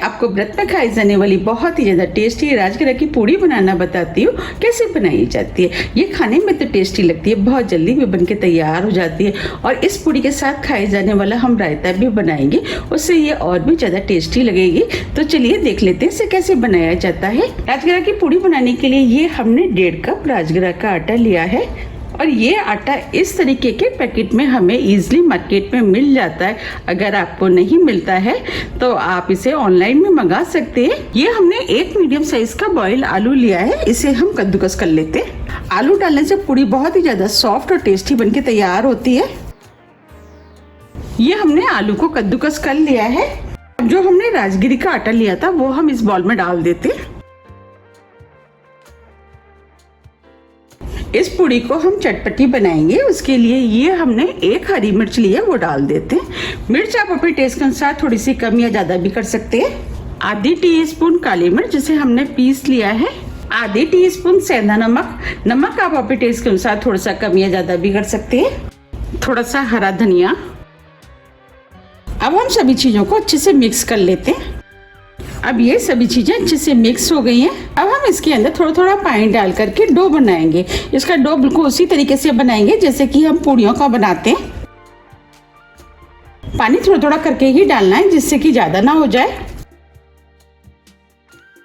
आपको व्रत में खाई जाने वाली बहुत ही ज़्यादा टेस्टी राजगिरा की पूड़ी बनाना बताती हूँ कैसे बनाई जाती है। ये खाने में तो टेस्टी लगती है, बहुत जल्दी भी बनके तैयार हो जाती है और इस पूड़ी के साथ खाए जाने वाला हम रायता भी बनाएंगे, उससे ये और भी ज़्यादा टेस्टी लगेगी। तो चलिए देख लेते हैं इसे कैसे बनाया जाता है। राजगिरा की पूड़ी बनाने के लिए ये हमने 1.5 कप राजगिरा का आटा लिया है और ये आटा इस तरीके के पैकेट में हमें इजीली मार्केट में मिल जाता है। अगर आपको नहीं मिलता है तो आप इसे ऑनलाइन में मंगा सकते हैं। ये हमने एक मीडियम साइज का बॉयल आलू लिया है, इसे हम कद्दूकस कर लेते हैं। आलू डालने से पूड़ी बहुत ही ज्यादा सॉफ्ट और टेस्टी बनके तैयार होती है। ये हमने आलू को कद्दूकस कर लिया है। जो हमने राजगिरी का आटा लिया था वो हम इस बॉल में डाल देते हैं। इस पूड़ी को हम चटपटी बनाएंगे, उसके लिए ये हमने 1 हरी मिर्च ली है, वो डाल देते हैं। मिर्च आप अपने टेस्ट के अनुसार थोड़ी सी कम या ज्यादा भी कर सकते हैं। आधी टीस्पून काली मिर्च जिसे हमने पीस लिया है। आधी टीस्पून सेंधा नमक आप अपने टेस्ट के अनुसार थोड़ा सा कम या ज्यादा भी कर सकते हैं। थोड़ा सा हरा धनिया। अब हम सभी चीजों को अच्छे से मिक्स कर लेते हैं। अब ये सभी चीजें अच्छे से मिक्स हो गई हैं। अब हम इसके अंदर थोड़ा थोड़ा पानी डाल करके डो बनाएंगे। इसका डो बिल्कुल उसी तरीके से बनाएंगे जैसे कि हम पूड़ियों का बनाते हैं। पानी थोड़ा थोड़ा करके ही डालना है जिससे कि ज्यादा ना हो जाए।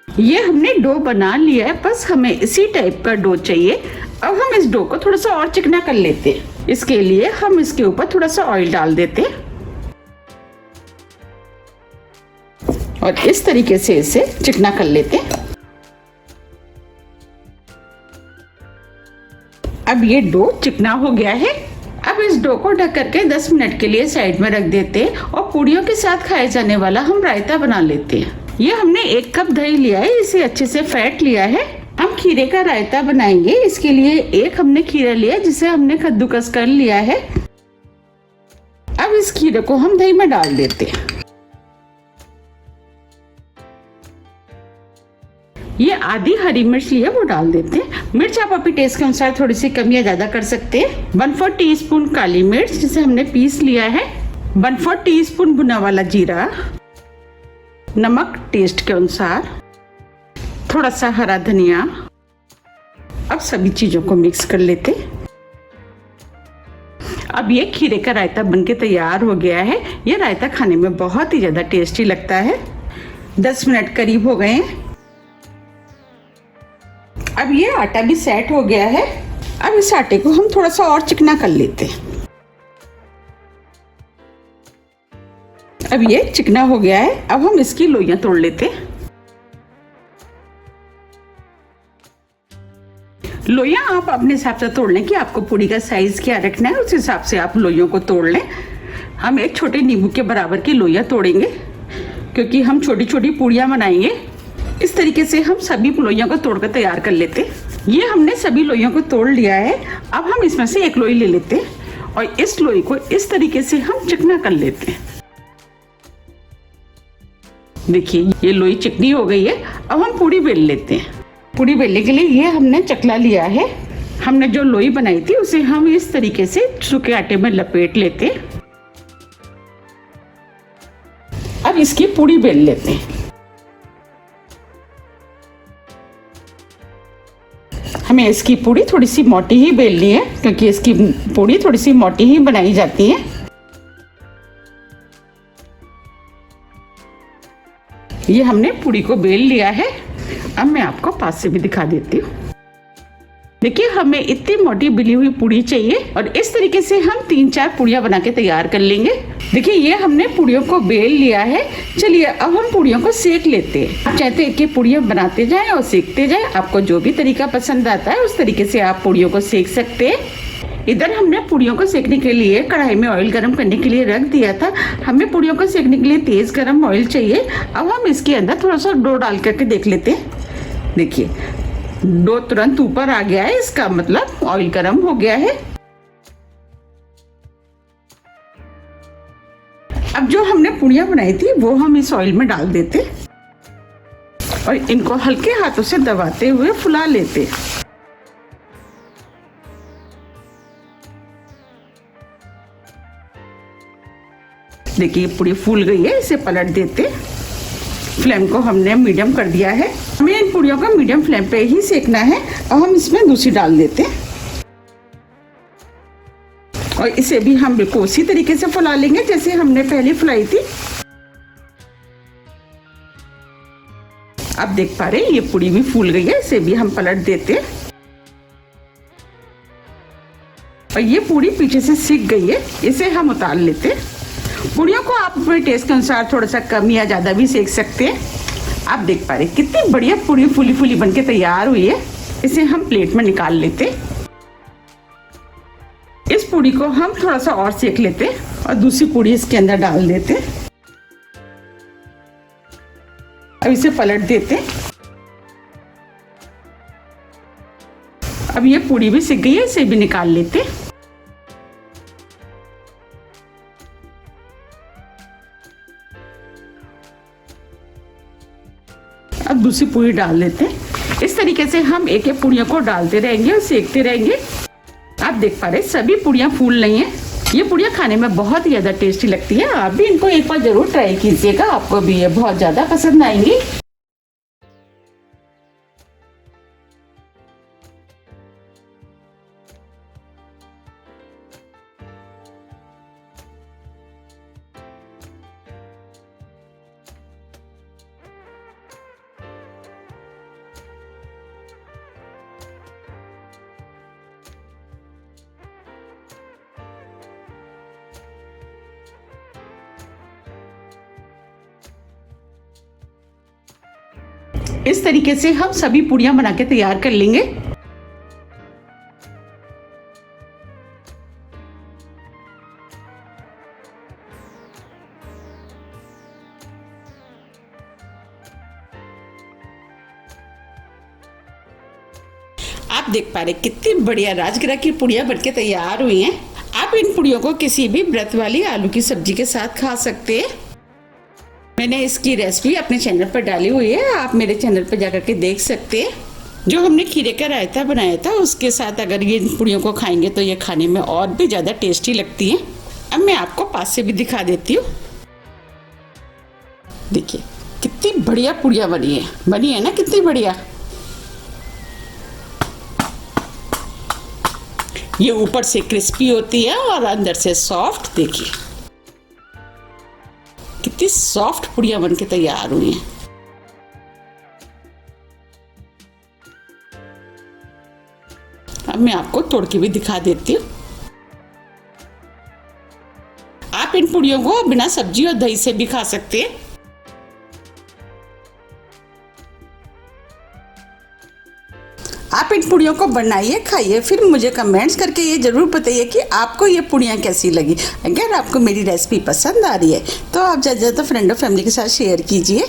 ये हमने डो बना लिया है, बस हमें इसी टाइप का डो चाहिए। अब हम इस डो को थोड़ा सा और चिकना कर लेते हैं। इसके लिए हम इसके ऊपर थोड़ा सा ऑयल डाल देते हैं और इस तरीके से इसे चिकना कर लेते हैं। अब ये डो चिकना हो गया है। अब इस डो को ढक करके 10 मिनट के लिए साइड में रख देते हैं और पूड़ियों के साथ खाए जाने वाला हम रायता बना लेते हैं। ये हमने 1 कप दही लिया है, इसे अच्छे से फेंट लिया है। हम खीरे का रायता बनाएंगे, इसके लिए एक हमने खीरा लिया जिसे हमने कद्दूकस कर लिया है। अब इस खीरे को हम दही में डाल देते हैं। ये आधी हरी मिर्च ली है, वो डाल देते हैं। मिर्च आप अपने टेस्ट के अनुसार थोड़ी सी कम या ज्यादा कर सकते हैं। 1/4 टीस्पून काली मिर्च जिसे हमने पीस लिया है। 1/4 टीस्पून भुना वाला जीरा। नमक टेस्ट के अनुसार। थोड़ा सा हरा धनिया। अब सभी चीजों को मिक्स कर लेते। अब ये खीरे का रायता बनके तैयार हो गया है। ये रायता खाने में बहुत ही ज्यादा टेस्टी लगता है। 10 मिनट करीब हो गए हैं। अब ये आटा भी सेट हो गया है। अब इस आटे को हम थोड़ा सा और चिकना कर लेते हैं। अब ये चिकना हो गया है। अब हम इसकी लोइयां तोड़ लेते हैं। लोइयां आप अपने हिसाब से तोड़ लें कि आपको पूड़ी का साइज क्या रखना है, उस हिसाब से आप लोइयों को तोड़ लें। हम एक छोटे नींबू के बराबर की लोइयां तोड़ेंगे क्योंकि हम छोटी छोटी पूड़ियां बनाएंगे। इस तरीके से हम सभी लोइयों को तोड़कर तैयार कर लेते हैं। ये हमने सभी लोइयों को तोड़ लिया है। अब हम इसमें से एक लोई ले लेते हैं और इस लोई को इस तरीके से हम चिकना कर लेते हैं। देखिए ये लोई चिकनी हो गई है। अब हम पूड़ी बेल लेते हैं। पूड़ी बेलने के लिए ये हमने चकला लिया है। हमने जो लोई बनाई थी उसे हम इस तरीके से सूखे आटे में लपेट लेते हैं। अब इसकी पूड़ी बेल लेते हैं। हमें इसकी पूड़ी थोड़ी सी मोटी ही बेलनी है क्योंकि इसकी पूड़ी थोड़ी सी मोटी ही बनाई जाती है। ये हमने पूड़ी को बेल लिया है। अब मैं आपको पास से भी दिखा देती हूँ। देखिए हमें इतनी मोटी बेली हुई पूड़ी चाहिए और इस तरीके से हम 3-4 पूड़ियाँ बना के तैयार कर लेंगे। देखिए ये हमने पूड़ियों को बेल लिया है। चलिए अब हम पूड़ियों को सेक लेते हैं। आप चाहते हैं कि पूड़ियाँ बनाते जाएं और सेकते जाएं। आपको जो भी तरीका पसंद आता है उस तरीके से आप पूड़ियों को सेक सकते हैं। इधर हमने पूड़ियों को सेकने के लिए कढ़ाई में ऑयल गर्म करने के लिए रख दिया था। हमें पूड़ियों को सेकने के लिए तेज गर्म ऑयल चाहिए। अब हम इसके अंदर थोड़ा सा डो डाल करके देख लेते हैं। देखिए डो तुरंत ऊपर आ गया है, इसका मतलब ऑयल गर्म हो गया है। अब जो हमने पूड़ियाँ बनाई थी वो हम इस ऑयल में डाल देते और इनको हल्के हाथों से दबाते हुए फुला लेते। देखिए पूड़ी फूल गई है, इसे पलट देते। फ्लेम को हमने मीडियम कर दिया है। हमें इन पूड़ियों को मीडियम फ्लेम पे ही सेकना है। और हम इसमें दूसरी डाल देते हैं और इसे भी हम बिल्कुल उसी तरीके से फुला लेंगे जैसे हमने पहले फुलाई थी। आप देख पा रहे हैं ये पूड़ी भी फूल गई है, इसे भी हम पलट देते हैं। और ये पूड़ी पीछे से सिक गई है, इसे हम उतार लेते हैं। पूड़ियों को आप अपने टेस्ट के अनुसार थोड़ा सा कम या ज़्यादा भी सेक सकते हैं। आप देख पा रहे हैं कितनी बढ़िया पूड़ी फूली फूली बनके तैयार हुई है। इसे हम प्लेट में निकाल लेते हैं। इस पूड़ी को हम थोड़ा सा और सेक लेते हैं और दूसरी पूड़ी इसके अंदर डाल देते हैं। अब इसे पलट देते हैं। अब ये पूड़ी भी सिक गई है, इसे भी निकाल लेते हैं। अब दूसरी पूड़ी डाल देते हैं। इस तरीके से हम एक एक पूड़ियों को डालते रहेंगे और सेकते रहेंगे। आप देख पा रहे हैं सभी पूड़ियाँ फूल रही हैं। ये पूड़ियाँ खाने में बहुत ही ज़्यादा टेस्टी लगती है। आप भी इनको एक बार ज़रूर ट्राई कीजिएगा, आपको भी ये बहुत ज़्यादा पसंद आएंगी। इस तरीके से हम सभी पूड़ियाँ बना के तैयार कर लेंगे। आप देख पा रहे कितनी बढ़िया राजगिरा की पूड़ियाँ बनके तैयार हुई हैं। आप इन पूड़ियों को किसी भी व्रत वाली आलू की सब्जी के साथ खा सकते हैं। मैंने इसकी रेसिपी अपने चैनल पर डाली हुई है, आप मेरे चैनल पर जाकर के देख सकते हैं। जो हमने खीरे का रायता बनाया था उसके साथ अगर ये पूड़ियों को खाएंगे तो ये खाने में और भी ज़्यादा टेस्टी लगती हैं। अब मैं आपको पास से भी दिखा देती हूँ। देखिए कितनी बढ़िया पूड़ियाँ बनी है ना, कितनी बढ़िया। ये ऊपर से क्रिस्पी होती है और अंदर से सॉफ्ट। देखिए कितनी सॉफ्ट पूड़ियाँ बनके तैयार हुई हैं। अब मैं आपको तोड़ के भी दिखा देती हूँ। आप इन पूड़ियों को बिना सब्जी और दही से भी खा सकते हैं। आप इन पूड़ियों को बनाइए, खाइए, फिर मुझे कमेंट्स करके ये ज़रूर बताइए कि आपको ये पूड़ियाँ कैसी लगी। अगर आपको मेरी रेसिपी पसंद आ रही है तो आप ज़्यादा ज़्यादा फ्रेंड और फैमिली के साथ शेयर कीजिए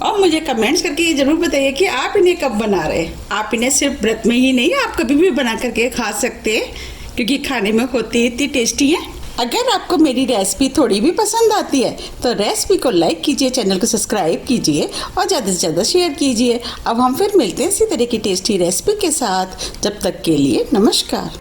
और मुझे कमेंट्स करके ये ज़रूर बताइए कि आप इन्हें कब बना रहे हैं। आप इन्हें सिर्फ व्रत में ही नहीं, आप कभी भी बना करके खा सकते हैं क्योंकि खाने में होती इतनी टेस्टी है। अगर आपको मेरी रेसिपी थोड़ी भी पसंद आती है तो रेसिपी को लाइक कीजिए, चैनल को सब्सक्राइब कीजिए और ज़्यादा से ज़्यादा शेयर कीजिए। अब हम फिर मिलते हैं इसी तरह की टेस्टी रेसिपी के साथ। जब तक के लिए नमस्कार।